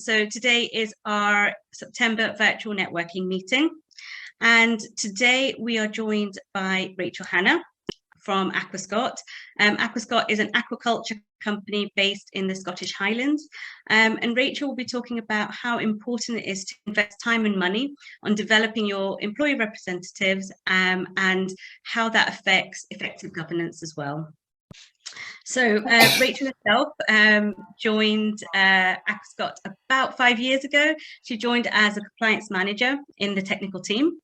So today is our September virtual networking meeting. And today we are joined by Rachel Hannah from Aquascot. Aquascot is an aquaculture company based in the Scottish Highlands. And Rachel will be talking about how important it is to invest time and money on developing your employee representatives and how that affects effective governance as well. So Rachel herself joined Aquascot about 5 years ago. She joined as a compliance manager in the technical team.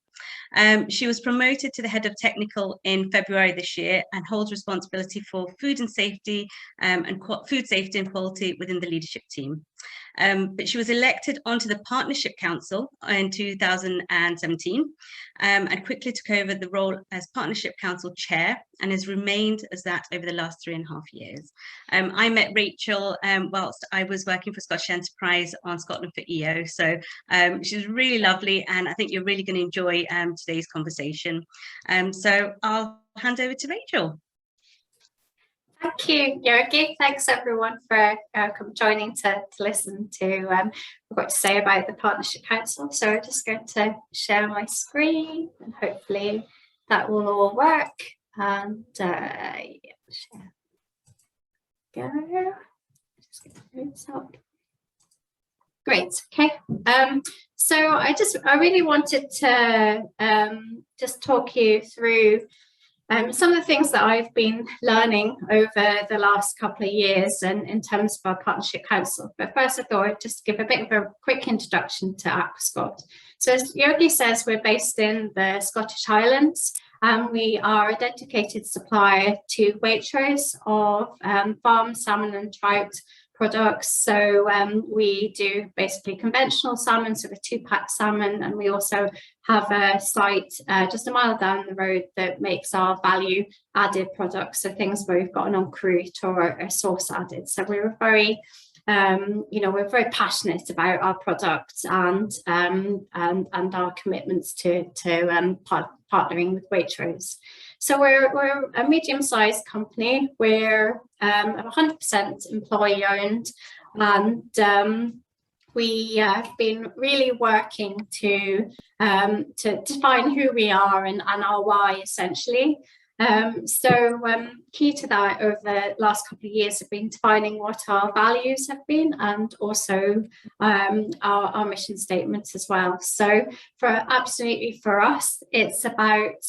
She was promoted to the head of technical in February this year and holds responsibility for food and safety and food safety and quality within the leadership team. But she was elected onto the Partnership Council in 2017 and quickly took over the role as Partnership Council Chair and has remained as that over the last 3.5 years. I met Rachel whilst I was working for Scottish Enterprise on Scotland for EO. So she's really lovely, and I think you're really going to enjoy today's conversation. So I'll hand over to Rachel. Thank you, Yogi. Thanks everyone for joining to listen to what I've got to say about the Partnership Council. So I'm just going to share my screen and hopefully that will all work. And yeah, share. Go. Just get this up. Great. Okay. So I really wanted to just talk you through some of the things that I've been learning over the last couple of years and in terms of our Partnership Council. But first I thought I'd just give a bit of a quick introduction to Aquascot. So as Yogi says, we're based in the Scottish Highlands and we are a dedicated supplier to Waitrose of farm salmon and trout products. So we do basically conventional salmon, so the 2-pack salmon, and we also have a site just a mile down the road that makes our value added products, so things where we've got an encroute or a sauce added. So we're very we're very passionate about our products and our commitments to partnering with Waitrose. So we're a medium-sized company. We're 100% employee-owned, and we have been really working to define who we are and our why, essentially. Key to that over the last couple of years have been defining what our values have been and also our mission statements as well. So for us, it's about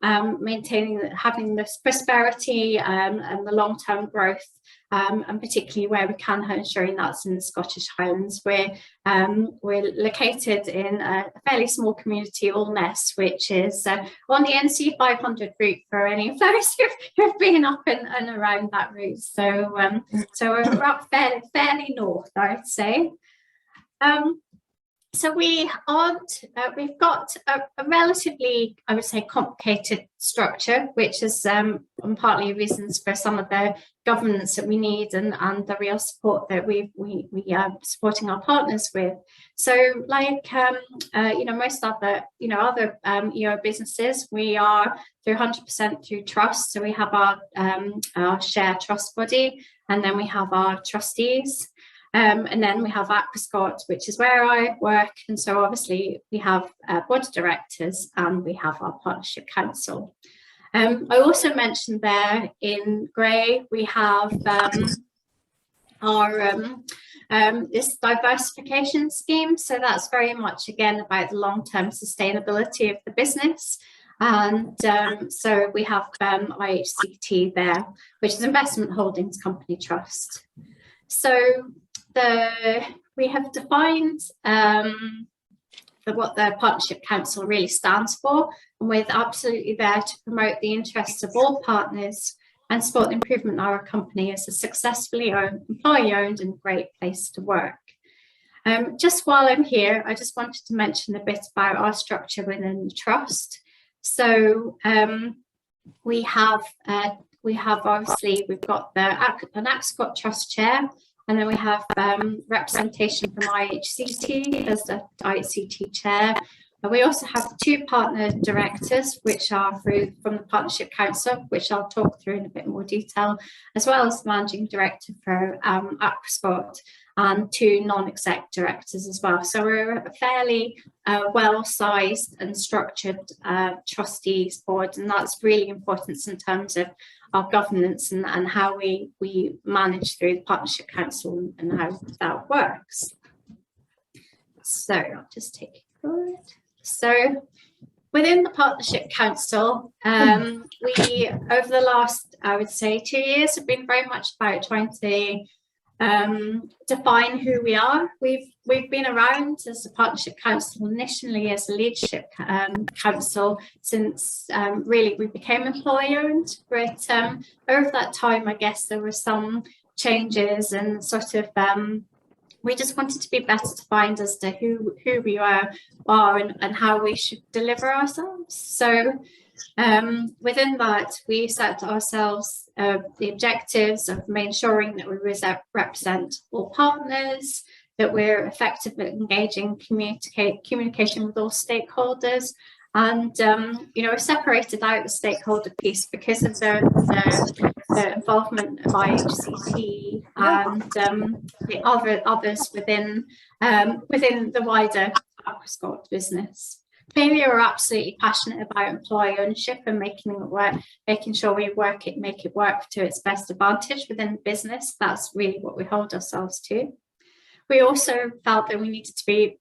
having this prosperity and the long-term growth, and particularly where we can, ensuring that's in the Scottish Highlands. We're located in a fairly small community, Allness, which is on the NC 500 route for any of those who've been up and around that route. So we're up fairly north, I'd say. So we've got a relatively, I would say, complicated structure, which is partly reasons for some of the governance that we need and the real support that we are supporting our partners with. So like most other EO businesses, we are through 100% through trust. So we have our share trust body, and then we have our trustees. And then we have Aquascot, which is where I work. And so obviously we have board of directors and we have our Partnership Council. I also mentioned there in grey, we have our this diversification scheme. So that's very much, again, about the long-term sustainability of the business. And so we have IHCT there, which is Investment Holdings Company Trust. So we have defined what the Partnership Council really stands for, and we're absolutely there to promote the interests of all partners and support the improvement of our company as a successfully owned, employee-owned and great place to work. Just while I'm here, I just wanted to mention a bit about our structure within the trust. So we have obviously, we've got an Aquascot Trust Chair, and then we have representation from IHCT as the IHCT Chair. And we also have 2 partner directors, which are from the Partnership Council, which I'll talk through in a bit more detail, as well as the Managing Director for Aquascot. and 2 non-exec directors as well. So we're a fairly well-sized and structured trustees board, and that's really important in terms of our governance and how we manage through the Partnership Council and how that works. So I'll just take it forward. So within the Partnership Council, we, over the last, I would say, 2 years, have been very much about trying to define who we are. We've been around as a Partnership Council initially as a leadership council since really we became employee-owned, but over that time, I guess there were some changes and sort of we just wanted to be better defined as to who we are and how we should deliver ourselves. So within that, we set ourselves the objectives of ensuring that we represent all partners, that we're effective at engaging communication with all stakeholders, and you know, separated out the stakeholder piece because of the involvement of IHCT and the others within the wider Aquascot business. Clearly, we're absolutely passionate about employee ownership and making it work, making sure we make it work to its best advantage within the business. That's really what we hold ourselves to. We also felt that we needed to be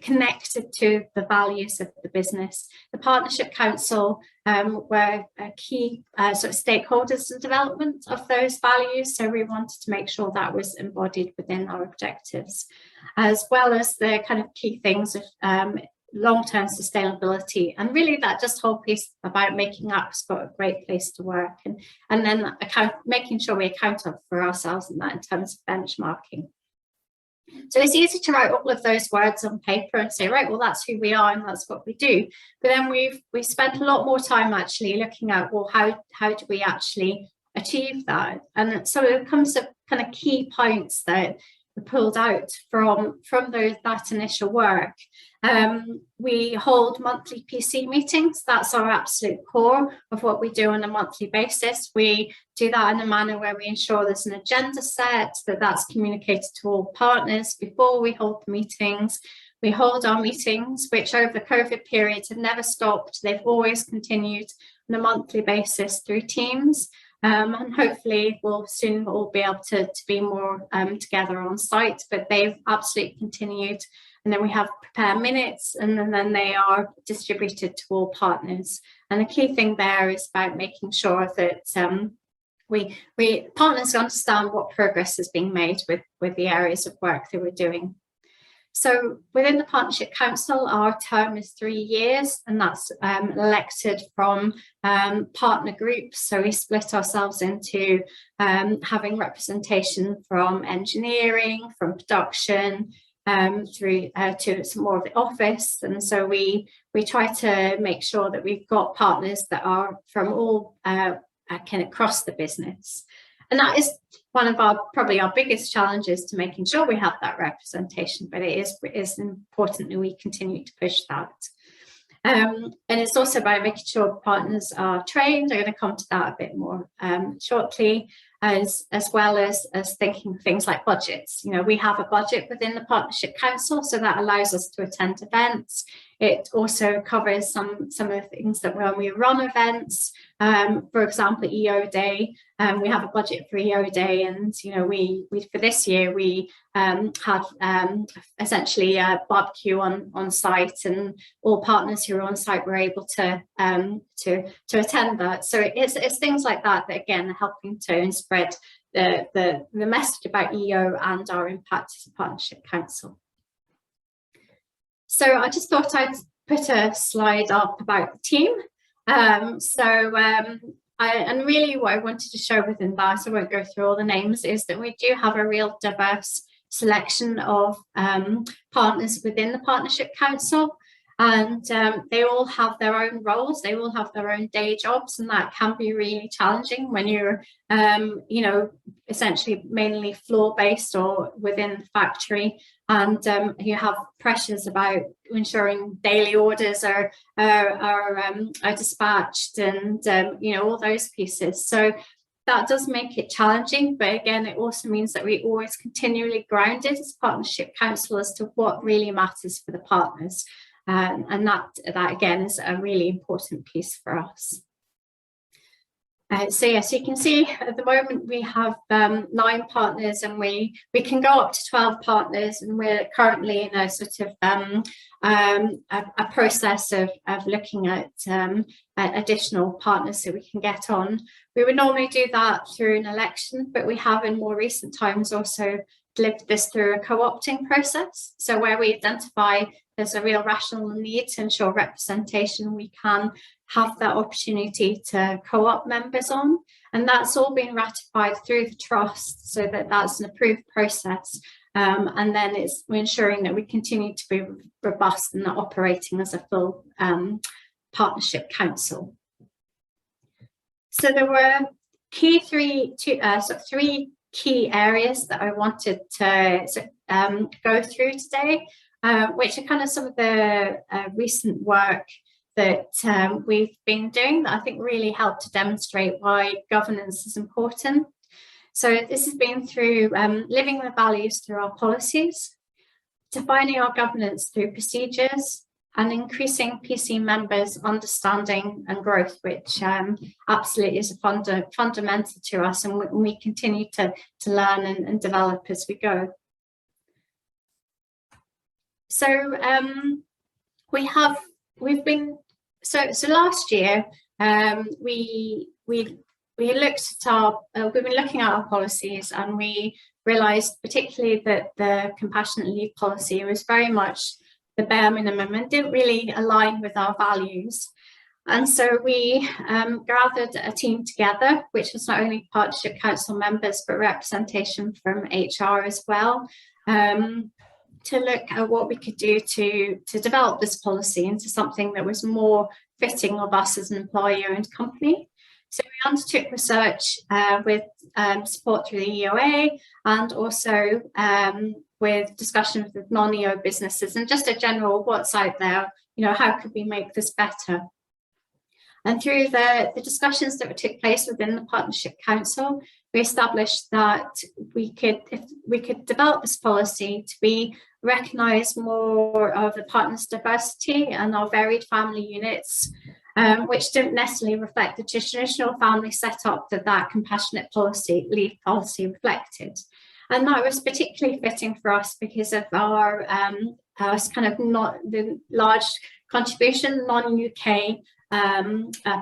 connected to the values of the business. The Partnership Council were key sort of stakeholders in development of those values, so we wanted to make sure that was embodied within our objectives, as well as the kind of key things of long-term sustainability, and really that just whole piece about making Aquascot a great place to work, and then making sure we account for ourselves in that in terms of benchmarking. So it's easy to write all of those words on paper and say, right, well, that's who we are and that's what we do. But then we spent a lot more time actually looking at, well, how do we actually achieve that? And so it comes to kind of key points that we pulled out from that initial work. We hold monthly PC meetings. That's our absolute core of what we do on a monthly basis. We do that in a manner where we ensure there's an agenda set, that's communicated to all partners before we hold the meetings. We hold our meetings, which over the COVID period have never stopped. They've always continued on a monthly basis through Teams. And hopefully we'll soon all be able to be more together on site, but they've absolutely continued. And then we have prepare minutes, and then they are distributed to all partners. And the key thing there is about making sure that partners understand what progress is being made with the areas of work that we're doing. So within the Partnership Council, our term is 3 years, and that's elected from partner groups. So we split ourselves into having representation from engineering, from production, through to some more of the office. And so we try to make sure that we've got partners that are from all kind of across the business. And that is one of probably our biggest challenges, to making sure we have that representation, but it is important that we continue to push that. And it's also about making sure partners are trained. I'm going to come to that a bit more shortly, as well as thinking things like budgets. You know, we have a budget within the Partnership Council, so that allows us to attend events. It also covers some of the things that when we run events, for example, EO Day, we have a budget for EO Day, and you know, we for this year we had essentially a barbecue on site, and all partners who were on site were able to attend that. So it's things like that that again are helping to spread the message about EO and our impact as a Partnership Council. So I just thought I'd put a slide up about the team. And really what I wanted to show within that, I won't go through all the names, is that we do have a real diverse selection of partners within the Partnership Council. And they all have their own roles, they all have their own day jobs, and that can be really challenging when you're, you know, essentially mainly floor-based or within the factory, and you have pressures about ensuring daily orders are dispatched, and you know, all those pieces. So that does make it challenging, but again, it also means that we always continually grounded as partnership council as to what really matters for the partners. And that again is a really important piece for us. So yes, you can see at the moment we have 9 partners, and we can go up to 12 partners, and we're currently in a sort of a process of looking at additional partners that we can get on. We would normally do that through an election, but we have in more recent times also delivered this through a co-opting process. So where we identify there's a real rational need to ensure representation, we can have that opportunity to co-opt members on, and that's all been ratified through the trust, so that that's an approved process, and then we're ensuring that we continue to be robust and operating as a full partnership council. So there were three key areas that I wanted to go through today, which are kind of some of the recent work that we've been doing that I think really helped to demonstrate why governance is important. So this has been through living the values through our policies, defining our governance through procedures, and increasing PC members' understanding and growth, which absolutely is fundamental to us, and we continue to learn and develop as we go. So we've been last year we looked at we've been looking at our policies, and we realised particularly that the compassionate leave policy was very much the bare minimum and didn't really align with our values. And so we gathered a team together, which was not only partnership council members but representation from HR as well, to look at what we could do to develop this policy into something that was more fitting of us as an employer-owned company. So we undertook research with support through the EOA, and also with discussions with non-EO businesses, and just a general what's out there, how could we make this better? And through the discussions that took place within the Partnership Council, we established that if we could develop this policy to be recognise more of the partners' diversity and our varied family units, which didn't necessarily reflect the traditional family setup that compassionate leave policy reflected. And that was particularly fitting for us because of our kind of not the large contribution non-UK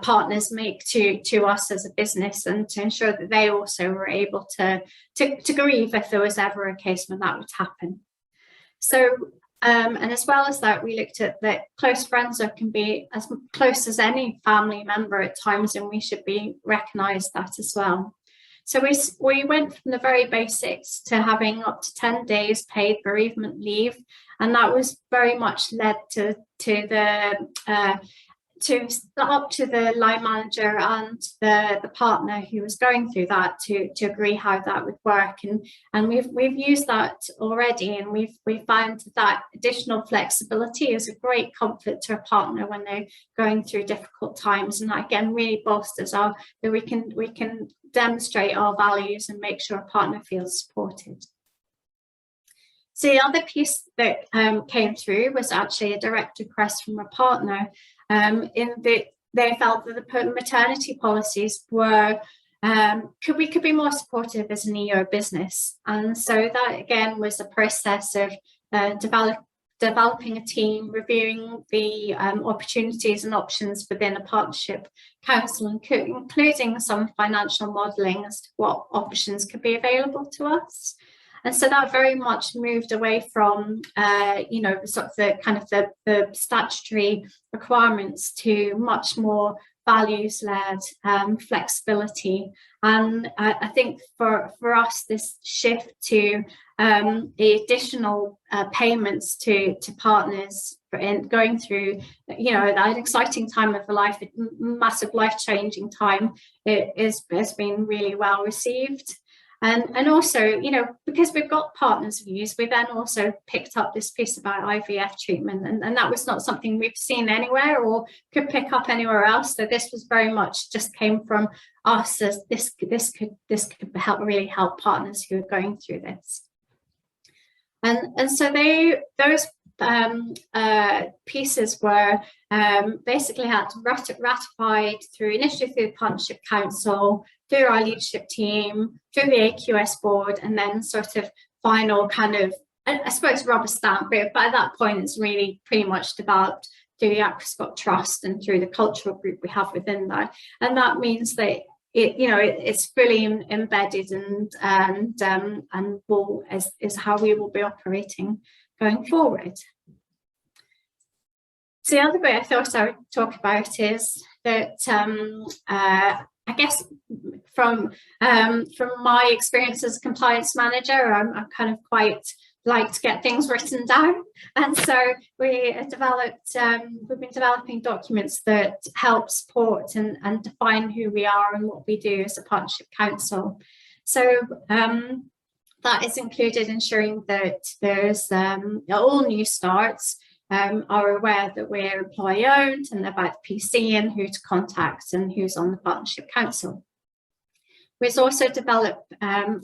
partners make to us as a business, and to ensure that they also were able to grieve if there was ever a case when that would happen. So and as well as that, we looked at that close friends can be as close as any family member at times, and we should be recognised that as well. So we went from the very basics to having up to 10 days paid bereavement leave, and that was very much led to the line manager and the partner who was going through that to agree how that would work, and we've used that already, and we found that additional flexibility is a great comfort to a partner when they're going through difficult times, and that again really bolsters that we can demonstrate our values and make sure a partner feels supported. So the other piece that came through was actually a direct request from a partner, in that they felt that the maternity policies were could be more supportive as an EO business, and so that again was a process of developing a team, reviewing the opportunities and options within a partnership council, including some financial modelling as to what options could be available to us. And so that very much moved away from, sort of the statutory requirements to much more values-led flexibility. And I think for us, this shift to the additional payments to partners in going through, that exciting time of life, massive life-changing time, has been really well received. And also, you know, because we've got partners' views, we then also picked up this piece about IVF treatment, and that was not something we've seen anywhere or could pick up anywhere else. So this was very much just came from us, as this could really help partners who are going through this. And so those pieces were basically had ratified initially through the Partnership Council, through our leadership team, through the AQS board, and then sort of final kind of, I suppose, rubber stamp. But by that point, it's really pretty much developed through the Aquascot Trust and through the cultural group we have within that. And that means that it's fully embedded and is how we will be operating going forward. So the other bit I thought I would talk about is that I guess from my experience as a compliance manager, I'm kind of quite like to get things written down, and so we've been developing documents that help support and define who we are and what we do as a partnership council. So that is included ensuring that there's all new starts are aware that we're employee owned and about the PC and who to contact and who's on the partnership council. We've also developed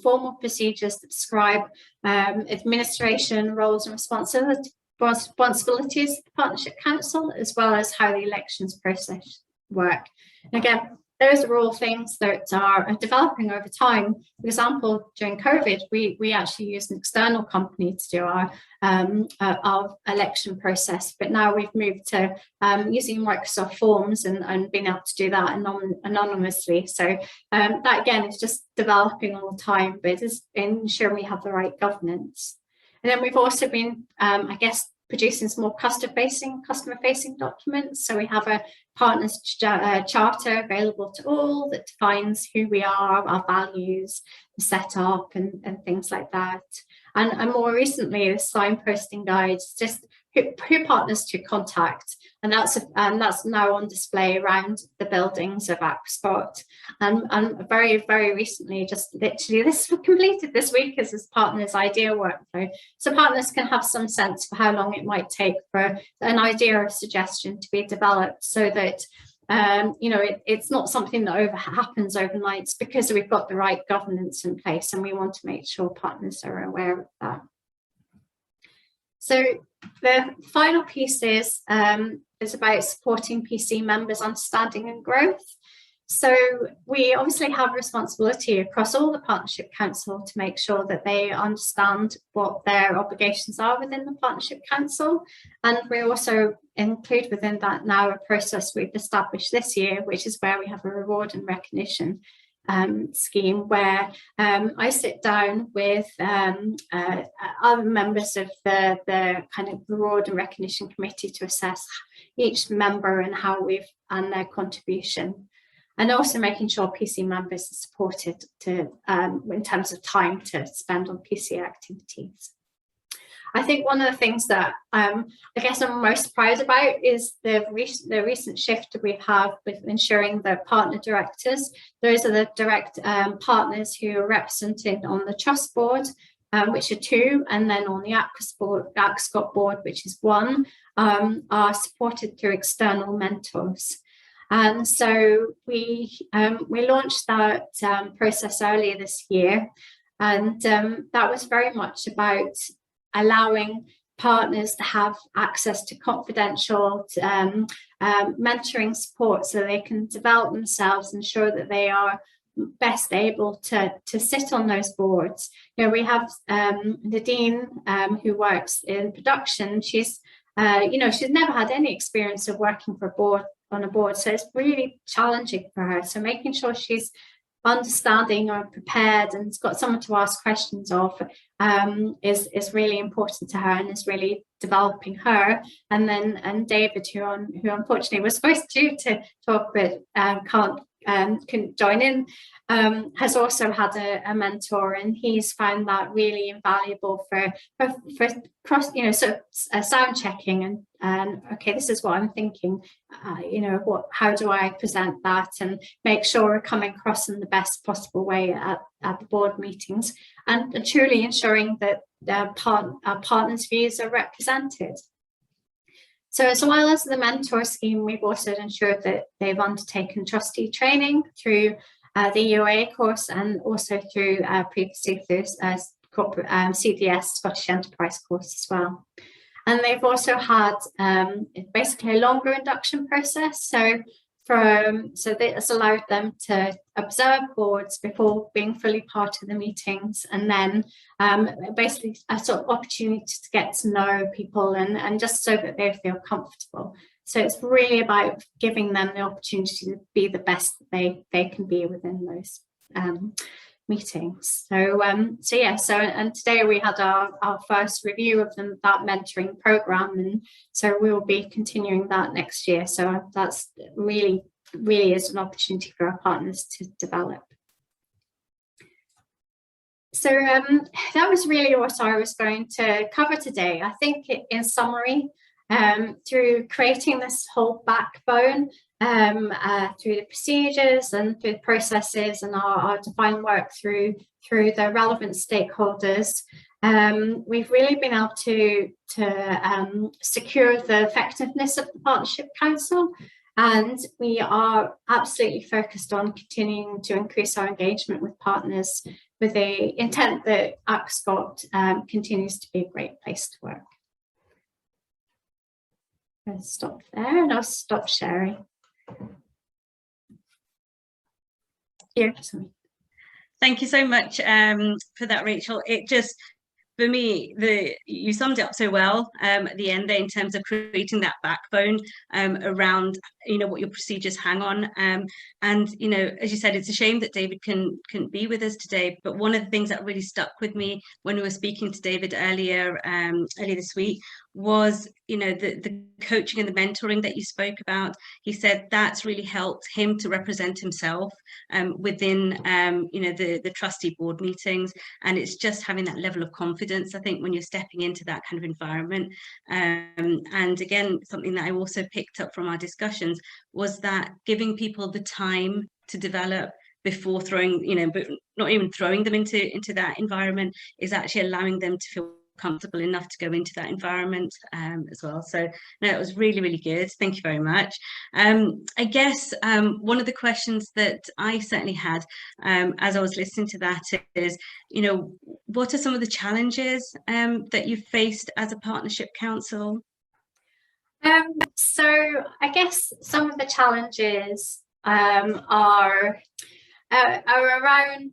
formal procedures that describe administration roles and responsibilities of the Partnership Council, as well as how the elections process work. And again, those are all things that are developing over time. For example, during COVID, we actually used an external company to do our election process, but now we've moved to using Microsoft Forms and being able to do that anonymously. So that again is just developing all the time, but it is ensuring we have the right governance. And then we've also been, I guess, producing some more customer-facing documents. So we have a partners charter available to all that defines who we are, our values, the setup, and things like that. And more recently, the signposting guides, just who partners to contact, and that's now on display around the buildings of Aquascot. And very, very recently, just literally this was completed this week as this partners idea workflow. So partners can have some sense for how long it might take for an idea or suggestion to be developed, so that it's not something that happens overnight. It's because we've got the right governance in place, and we want to make sure partners are aware of that. So the final piece is about supporting PC members' understanding and growth. So we obviously have responsibility across all the Partnership Council to make sure that they understand what their obligations are within the Partnership Council. And we also include within that now a process we've established this year, which is where we have a reward and recognition scheme, where I sit down with other members of the kind of reward and recognition committee to assess each member and and their contribution. And also making sure PC members are supported in terms of time to spend on PC activities. I think one of the things that I guess I'm most proud about is the recent shift that we have with ensuring that partner directors, those are the direct partners who are represented on the trust board, which are 2, and then on the Aquascot board, which is 1, are supported through external mentors. And so we launched that process earlier this year, and that was very much about allowing partners to have access to confidential mentoring support, so they can develop themselves, ensure that they are best able to sit on those boards. We have Nadine, who works in production. She's never had any experience of working on a board, so it's really challenging for her. So making sure she's understanding or prepared and has got someone to ask questions of is really important to her, and is really developing her. And David, who unfortunately was supposed to talk but can't couldn't join in, has also had a mentor, and he's found that really invaluable for cross, sort of sound checking and okay, this is what I'm thinking, how do I present that and make sure we're coming across in the best possible way at the board meetings, and truly ensuring that our partners' views are represented. So as well as the mentor scheme, we've also ensured that they've undertaken trustee training through the EOA course, and also through previously through corporate CDS Scottish Enterprise course as well. And they've also had basically a longer induction process. So that has allowed them to observe boards before being fully part of the meetings, and then basically a sort of opportunity to get to know people and just so that they feel comfortable. So it's really about giving them the opportunity to be the best that they can be within those meetings. And today we had our first review of that mentoring program, and so we will be continuing that next year. So that's really is an opportunity for our partners to develop. So that was really what I was going to cover today. I think in summary, through creating this whole backbone, through the procedures and through the processes and our defined work through the relevant stakeholders, we've really been able to secure the effectiveness of the Partnership Council, and we are absolutely focused on continuing to increase our engagement with partners with the intent that Scott continues to be a great place to work. I'll stop there and I'll stop sharing. Here, sorry. Thank you so much for that, Rachel. It just, for me, you summed it up so well at the end there in terms of creating that backbone around what your procedures hang on. And as you said, it's a shame that David couldn't be with us today. But one of the things that really stuck with me when we were speaking to David earlier this week was the coaching and the mentoring that you spoke about. He said that's really helped him to represent himself within the trustee board meetings, and it's just having that level of confidence, I think, when you're stepping into that kind of environment. And again, something that I also picked up from our discussions was that giving people the time to develop before throwing, but not even throwing them into that environment, is actually allowing them to feel comfortable enough to go into that environment as well. So no, it was really, really good. Thank you very much. I guess one of the questions that I certainly had as I was listening to that is, what are some of the challenges that you've faced as a partnership council? So I guess some of the challenges are around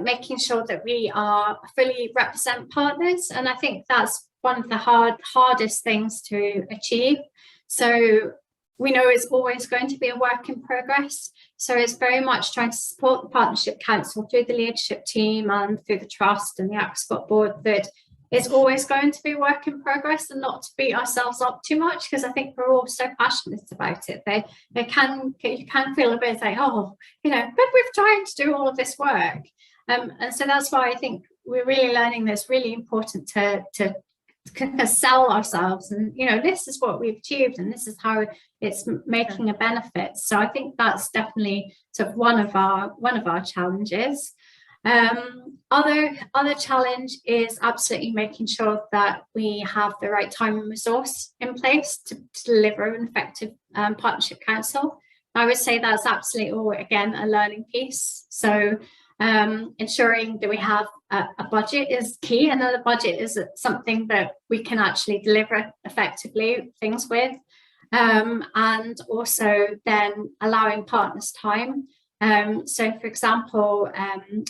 making sure that we are fully represent partners, and I think that's one of the hardest things to achieve. So we know it's always going to be a work in progress, so it's very much trying to support the Partnership Council through the leadership team and through the trust and the Scott board, that it's always going to be a work in progress, and not to beat ourselves up too much, because I think we're all so passionate about it. You can feel a bit like, but we've tried to do all of this work. And so that's why I think we're really learning that it's really important to kind of sell ourselves, and this is what we've achieved and this is how it's making a benefit. So I think that's definitely sort of one of our challenges. Other challenge is absolutely making sure that we have the right time and resource in place to deliver an effective partnership council. I would say that's absolutely, again, a learning piece. So ensuring that we have a budget is key, and that the budget is something that we can actually deliver effectively things with, and also then allowing partners time. So for example,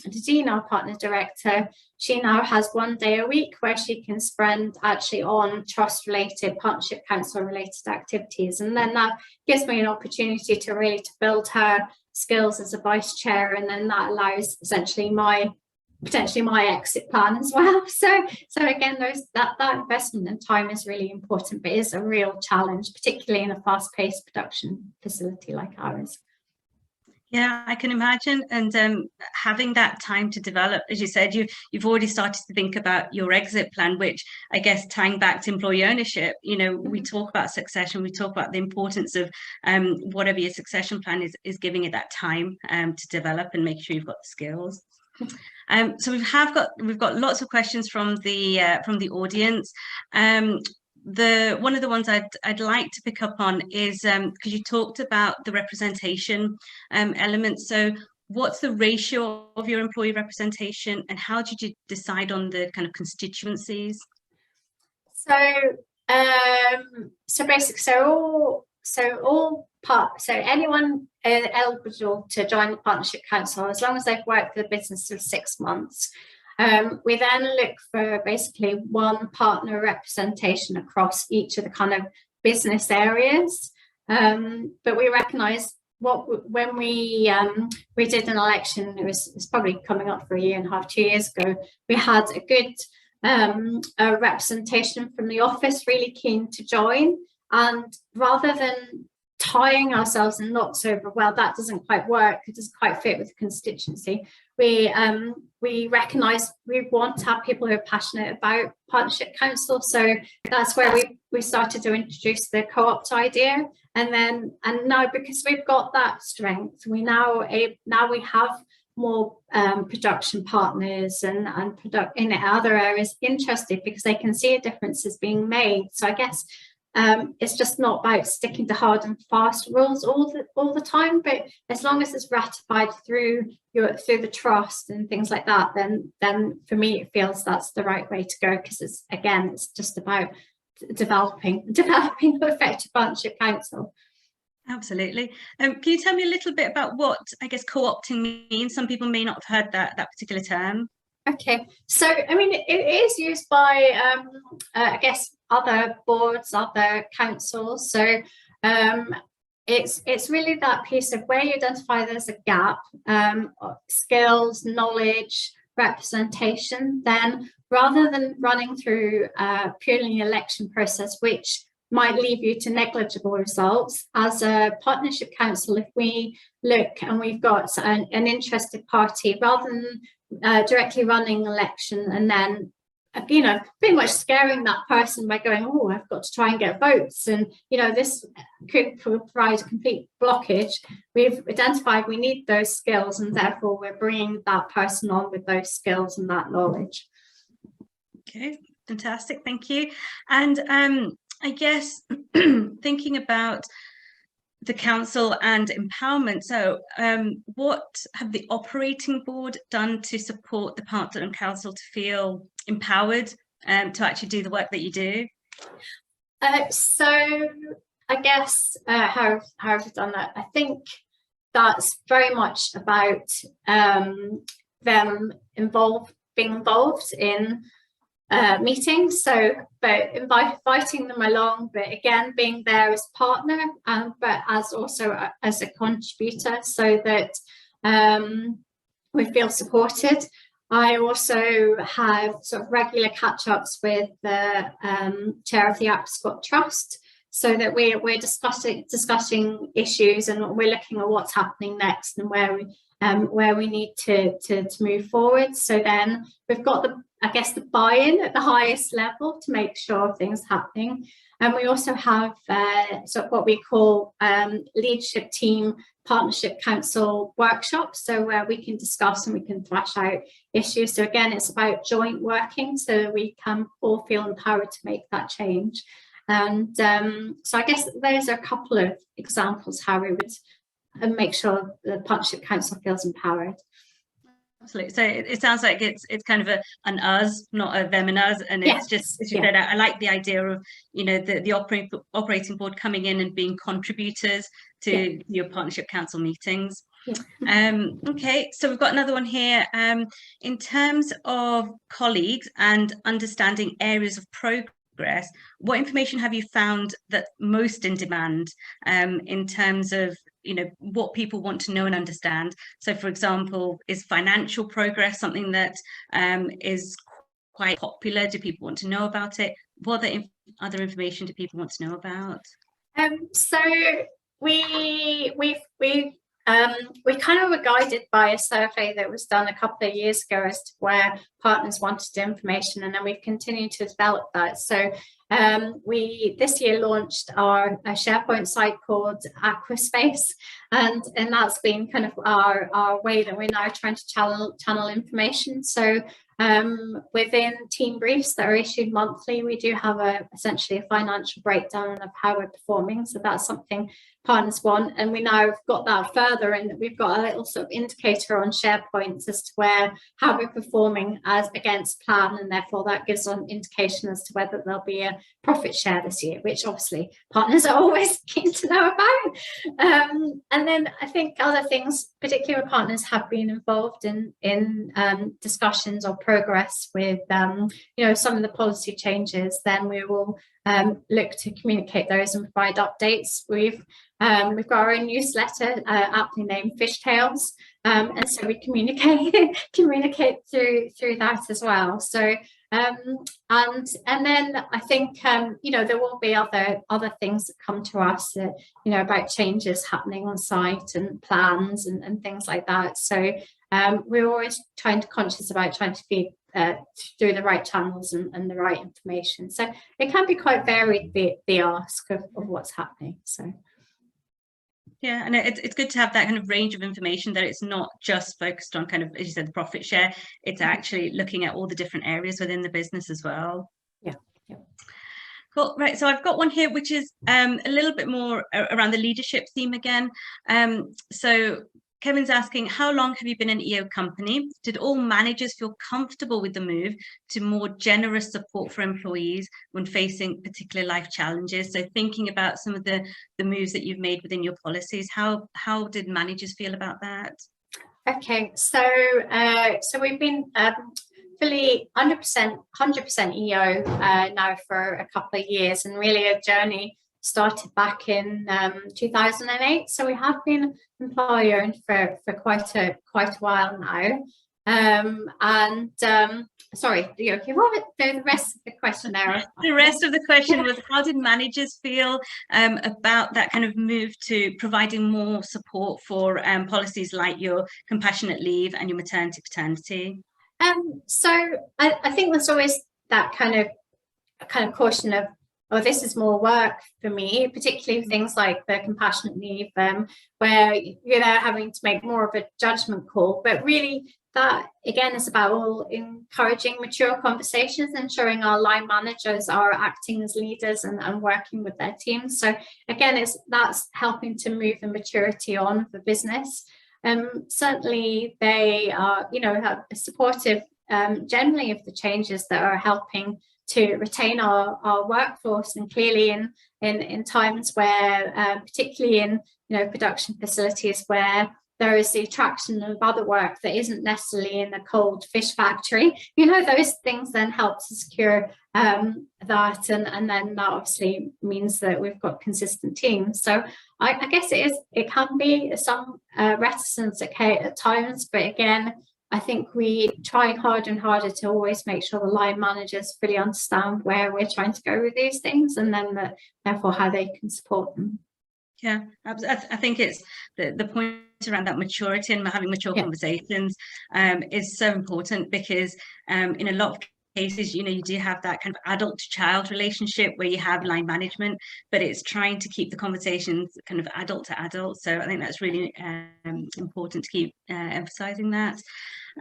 Nadine, our partner director, she now has 1 day a week where she can spend actually on trust related, partnership council related activities, and then that gives me an opportunity to really build her skills as a vice chair, and then that allows essentially my potentially my exit plan as well. So again, that investment in time is really important, but is a real challenge, particularly in a fast-paced production facility like ours. Yeah, I can imagine. And having that time to develop, as you said, you've already started to think about your exit plan, which I guess tying back to employee ownership, we talk about succession, we talk about the importance of whatever your succession plan is giving it that time to develop and make sure you've got the skills. So we've got lots of questions from the audience. One of the ones I'd like to pick up on is because you talked about the representation element. So what's the ratio of your employee representation, and how did you decide on the kind of constituencies? So basically, anyone eligible to join the Partnership Council, as long as they've worked for the business for 6 months. We then look for basically one partner representation across each of the kind of business areas. But we recognise when we did an election, it's probably coming up for a year and a half, 2 years ago, we had a good representation from the office, really keen to join. And rather than tying ourselves in knots over, well, that doesn't quite work, it doesn't quite fit with the constituency, we recognise we want to have people who are passionate about Partnership Council. So that's where we started to introduce the co-opt idea. And now, because we've got that strength, we have more production partners and in other areas interested, because they can see a difference is being made. So I guess it's just not about sticking to hard and fast rules all the time, but as long as it's ratified through the trust and things like that, then for me it feels that's the right way to go, because it's just about developing an effective Partnership Council. Absolutely. Can you tell me a little bit about what, I guess, co-opting means? Some people may not have heard that particular term. Okay, so I mean, it is used by I guess other boards, other councils. So it's really that piece of where you identify there's a gap, skills, knowledge, representation. Then rather than running through purely an election process, which might leave you to negligible results, as a Partnership Council, if we look and we've got an interested party, rather than directly running an election and then pretty much scaring that person by going, oh, I've got to try and get votes, and this could provide a complete blockage. We've identified we need those skills, and therefore we're bringing that person on with those skills and that knowledge. Okay, fantastic, thank you. And I guess thinking about the council and empowerment, so what have the operating board done to support the partner and council to feel empowered to actually do the work that you do? So I guess how have we done that? I think that's very much about them being involved in meetings, but inviting them along, but again being there as a partner, but as a contributor, so that we feel supported. I also have sort of regular catch-ups with the chair of the Apscot Trust, so that we're discussing issues, and we're looking at what's happening next and where we need to move forward. So then we've got the buy-in at the highest level to make sure things are happening. And we also have sort of what we call leadership team Partnership Council workshops, so where we can discuss and we can thrash out issues. So again, it's about joint working, so we can all feel empowered to make that change. And so I guess there's a couple of examples how we would make sure the Partnership Council feels empowered. Absolutely. So it sounds like it's kind of an us, not a them and us, and it's just, as you said, I like the idea of the operating board coming in and being contributors to your Partnership Council meetings. Okay, so we've got another one here. In terms of colleagues and understanding areas of progress, what information have you found that most in demand in terms of what people want to know and understand. So, for example, is financial progress something that is quite popular? Do people want to know about it? What other information do people want to know about? So we kind of were guided by a survey that was done a couple of years ago as to where partners wanted information, and then we've continued to develop that. So we this year launched a SharePoint site called Aquaspace, and that's been kind of our way that we're now trying to channel information. So within team briefs that are issued monthly, we do have essentially a financial breakdown of how we're performing. So that's something partners want, and we now have got that further in that we've got a little sort of indicator on SharePoint as to how we're performing as against plan, and therefore that gives an indication as to whether there'll be a profit share this year, which obviously partners are always keen to know about. And then I think other things, particularly partners have been involved in discussions or progress with some of the policy changes, then we will look to communicate those and provide updates. We've got our own newsletter, aptly named Fishtails, and so we communicate through that as well. So and then I think there will be other things that come to us that, about changes happening on site and plans and things like that. So we're always conscious about trying to feed through the right channels and the right information. So it can be quite varied, the ask of what's happening. So yeah, and it's good to have that kind of range of information, that it's not just focused on kind of, as you said, the profit share. It's actually looking at all the different areas within the business as well. Yeah. Cool. Right, so I've got one here which is a little bit more around the leadership theme again. So Kevin's asking, how long have you been an EO company? Did all managers feel comfortable with the move to more generous support for employees when facing particular life challenges? So thinking about some of the moves that you've made within your policies, how did managers feel about that? Okay, so we've been fully 100% EO now for a couple of years, and really a journey started back in 2008. So we have been employer for quite a while now. Sorry, what the rest of the question there? The rest of the question was, how did managers feel about that kind of move to providing more support for policies like your compassionate leave and your maternity paternity? So I think there's always that kind of caution of, oh, this is more work for me, particularly things like the compassionate leave, where you're having to make more of a judgment call. But really, that again is about all encouraging mature conversations, ensuring our line managers are acting as leaders and working with their teams. So again, that's helping to move the maturity on the business. Certainly, they are, have supportive generally of the changes that are helping to retain our workforce, and clearly in times where, particularly in production facilities where there is the attraction of other work that isn't necessarily in a cold fish factory, those things then help to secure that, and then that obviously means that we've got consistent teams. So I guess it can be some reticence at times, but again, I think we try harder and harder to always make sure the line managers fully understand where we're trying to go with these things, and then therefore how they can support them. Yeah, I think it's the point around that maturity and having mature conversations is so important, because in a lot of cases, you do have that kind of adult to child relationship where you have line management, but it's trying to keep the conversations kind of adult to adult. So I think that's really important to keep emphasizing that.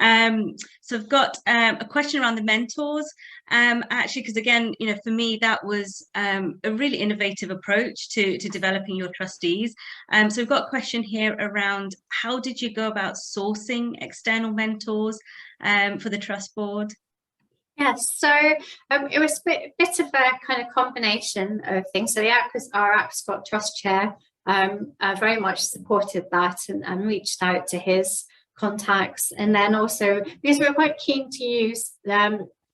So I've got a question around the mentors, actually, because again, for me, that was a really innovative approach to developing your trustees. So we've got a question here around, how did you go about sourcing external mentors for the trust board? Yes, so it was a bit of a kind of combination of things. So our Aquascot Trust Chair very much supported that and reached out to his contacts, and then also because we were quite keen to use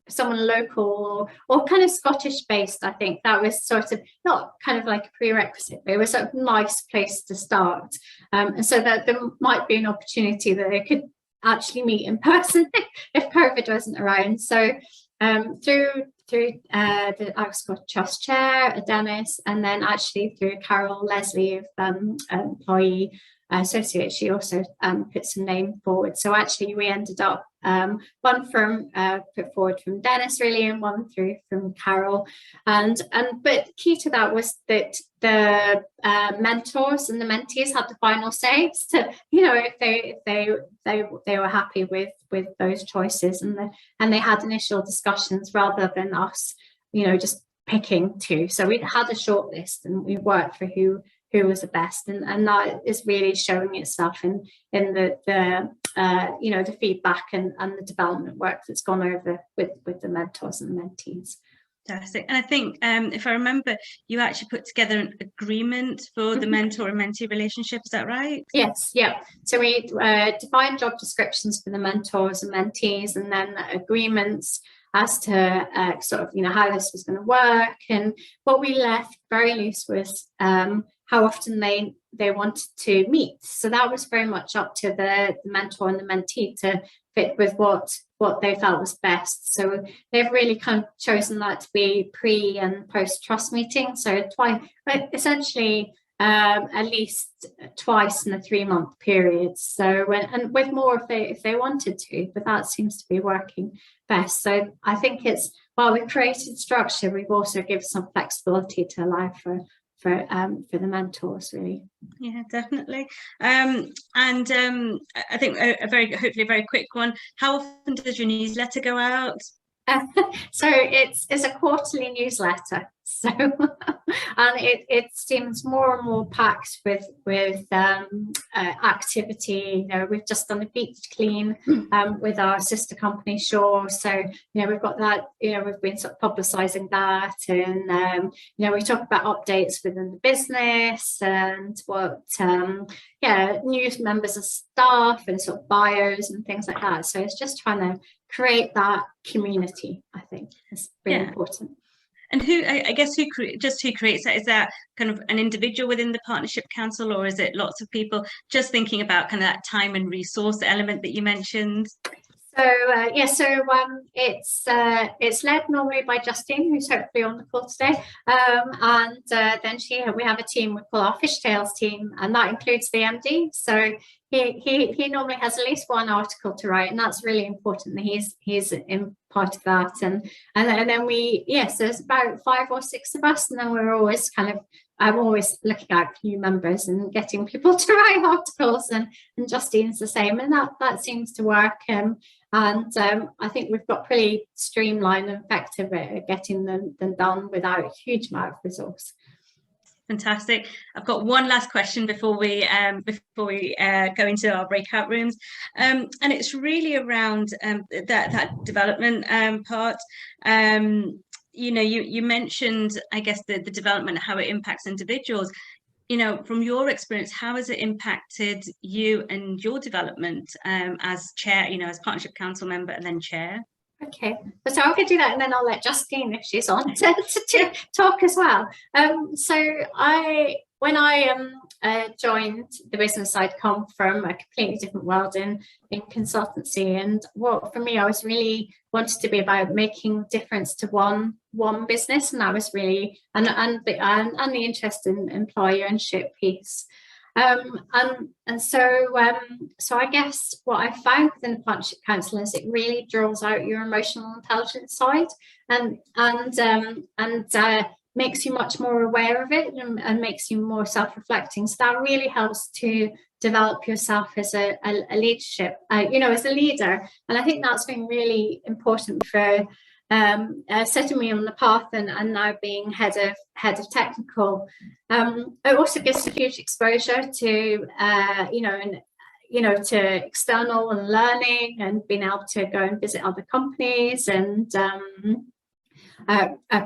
someone local or kind of Scottish based. I think that was sort of not kind of like a prerequisite, but it was a nice place to start. And so that there might be an opportunity that they could actually meet in person if COVID wasn't around. So through the Scott Trust Chair, Dennis, and then actually through Carol Leslie of Employee Associate, she also put some name forward. So actually we ended up one from put forward from Dennis really, and one through from Carol, and but key to that was that the mentors and the mentees had the final say. So if they were happy with those choices, and they had initial discussions rather than us just picking two. So we had a short list and we worked for who was the best, and that is really showing itself in the feedback and the development work that's gone over with the mentors and the mentees. Fantastic. And I think if I remember, you actually put together an agreement for the mentor and mentee relationship. Is that right? Yes. Yeah. So we defined job descriptions for the mentors and mentees, and then agreements as to sort of how this was going to work. And what we left very loose was how often they wanted to meet. So that was very much up to the mentor and the mentee to fit with what they felt was best. So they've really kind of chosen that to be pre and post trust meetings. So essentially at least twice in a 3-month period. So and with more if they wanted to, but that seems to be working best. So I think while we've created structure, we've also given some flexibility to allow for the mentors, really. Yeah, definitely. I think hopefully a very quick one. How often does your newsletter go out? So it's a quarterly newsletter. So and it seems more and more packed with activity. We've just done a beach clean with our sister company Shore. So we've got that. We've been sort of publicising that, and we talk about updates within the business and what new members of staff and sort of bios and things like that. So it's just trying to create that community. I think is really important. And who creates that? Is that kind of an individual within the Partnership Council, or is it lots of people? Just thinking about kind of that time and resource element that you mentioned. So it's led normally by Justine, who's hopefully on the call today, and then we have a team we call our Fishtails team, and that includes the MD. So he normally has at least one article to write, and that's really important. He's in part of that, and then there's about 5 or 6 of us, and then we're always I'm always looking out for new members and getting people to write articles, and Justine's the same, and that seems to work. And I think we've got pretty streamlined and effective at getting them done without a huge amount of resource. Fantastic. I've got one last question before we go into our breakout rooms, and it's really around that development part. You mentioned, I guess, the development, how it impacts individuals. From your experience, how has it impacted you and your development as chair, as Partnership Council member and then chair? Okay, so I'm going to do that, and then I'll let Justine, if she's on, to talk as well. When I joined the business, I'd come from a completely different world in consultancy, and what for me, I was really wanted to be about making a difference to one business, and that was really and the interest in employership piece. So I guess what I found within the Partnership Council is it really draws out your emotional intelligence side and makes you much more aware of it and makes you more self-reflecting. So that really helps to develop yourself as a leadership, as a leader. And I think that's been really important for setting me on the path and now being head of technical. It also gives a huge exposure to to external and learning, and being able to go and visit other companies and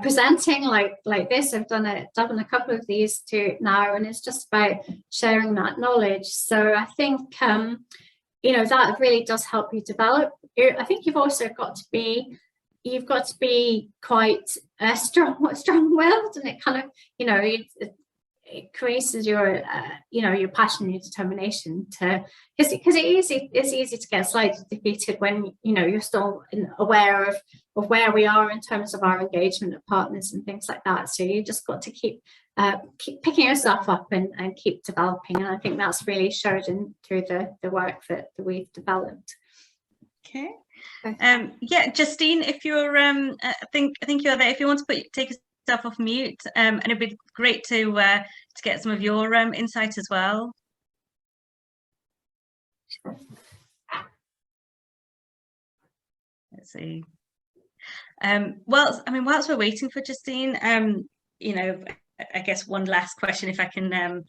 presenting like this. I've done a couple of these too now, and it's just about sharing that knowledge. So I think that really does help you develop. I think you've also got to be you've got to be quite strong-willed, and it kind of, you know, it increases your your passion and your determination to, because it's easy to get slightly defeated when you're still aware of where we are in terms of our engagement of partners and things like that. So you just got to keep picking yourself up and keep developing, and I think that's really showed through the work that we've developed. Okay. Yeah, Justine, if you're I think you're there. If you want to take yourself off mute, and it'd be great to get some of your insight as well. Let's see. Well, I mean, whilst we're waiting for Justine, I guess one last question, if I can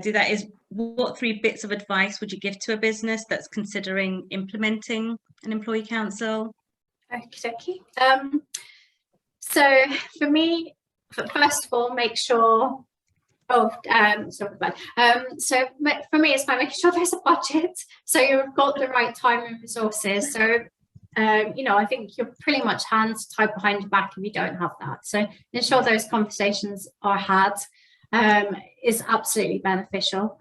do that, is what 3 bits of advice would you give to a business that's considering implementing an employee council? Okay. So for me, first of all, make sure. So for me, it's by making sure there's a budget, so you've got the right time and resources. So I think you're pretty much hands tied behind your back if you don't have that. So ensure those conversations are had is absolutely beneficial.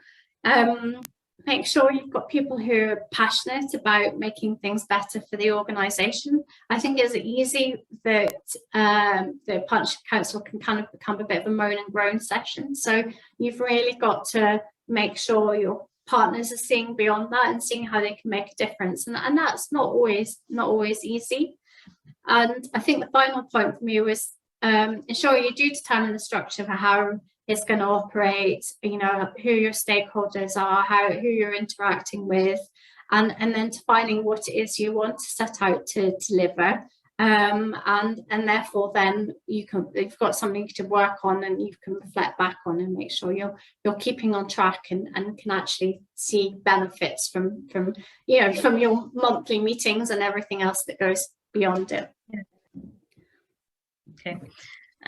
Make sure you've got people who are passionate about making things better for the organisation. I think it's easy that the partnership council can kind of become a bit of a moan and groan session. So you've really got to make sure your partners are seeing beyond that and seeing how they can make a difference, and that's not always easy. And I think the final point for me was ensure you do determine the structure for how it's going to operate, who your stakeholders are, who you're interacting with, and then defining what it is you want to set out to deliver. And therefore then you've got something to work on, and you can reflect back on and make sure you're keeping on track and can actually see benefits from your monthly meetings and everything else that goes beyond it. Okay.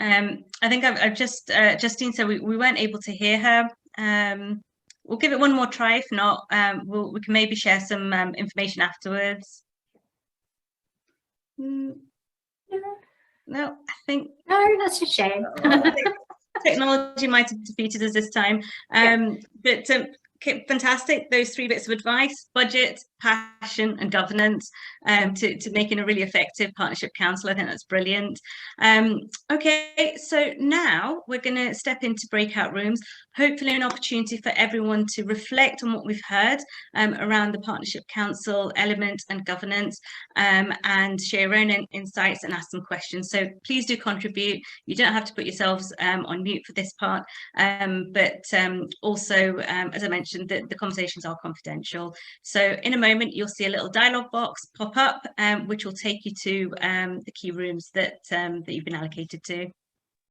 I think I've just Justine said we weren't able to hear her. We'll give it one more try. If not, we can maybe share some information afterwards. No, I think no, that's a shame. Technology might have defeated us this time. But fantastic, those 3 bits of advice: budget, passion and governance, to making a really effective partnership council. I think that's brilliant. Okay, so now we're going to step into breakout rooms, hopefully an opportunity for everyone to reflect on what we've heard around the partnership council element and governance, and share your own insights and ask some questions. So please do contribute. You don't have to put yourselves on mute for this part, but also, as I mentioned, the conversations are confidential. So in a moment you'll see a little dialog box pop up, which will take you to the key rooms that you've been allocated to.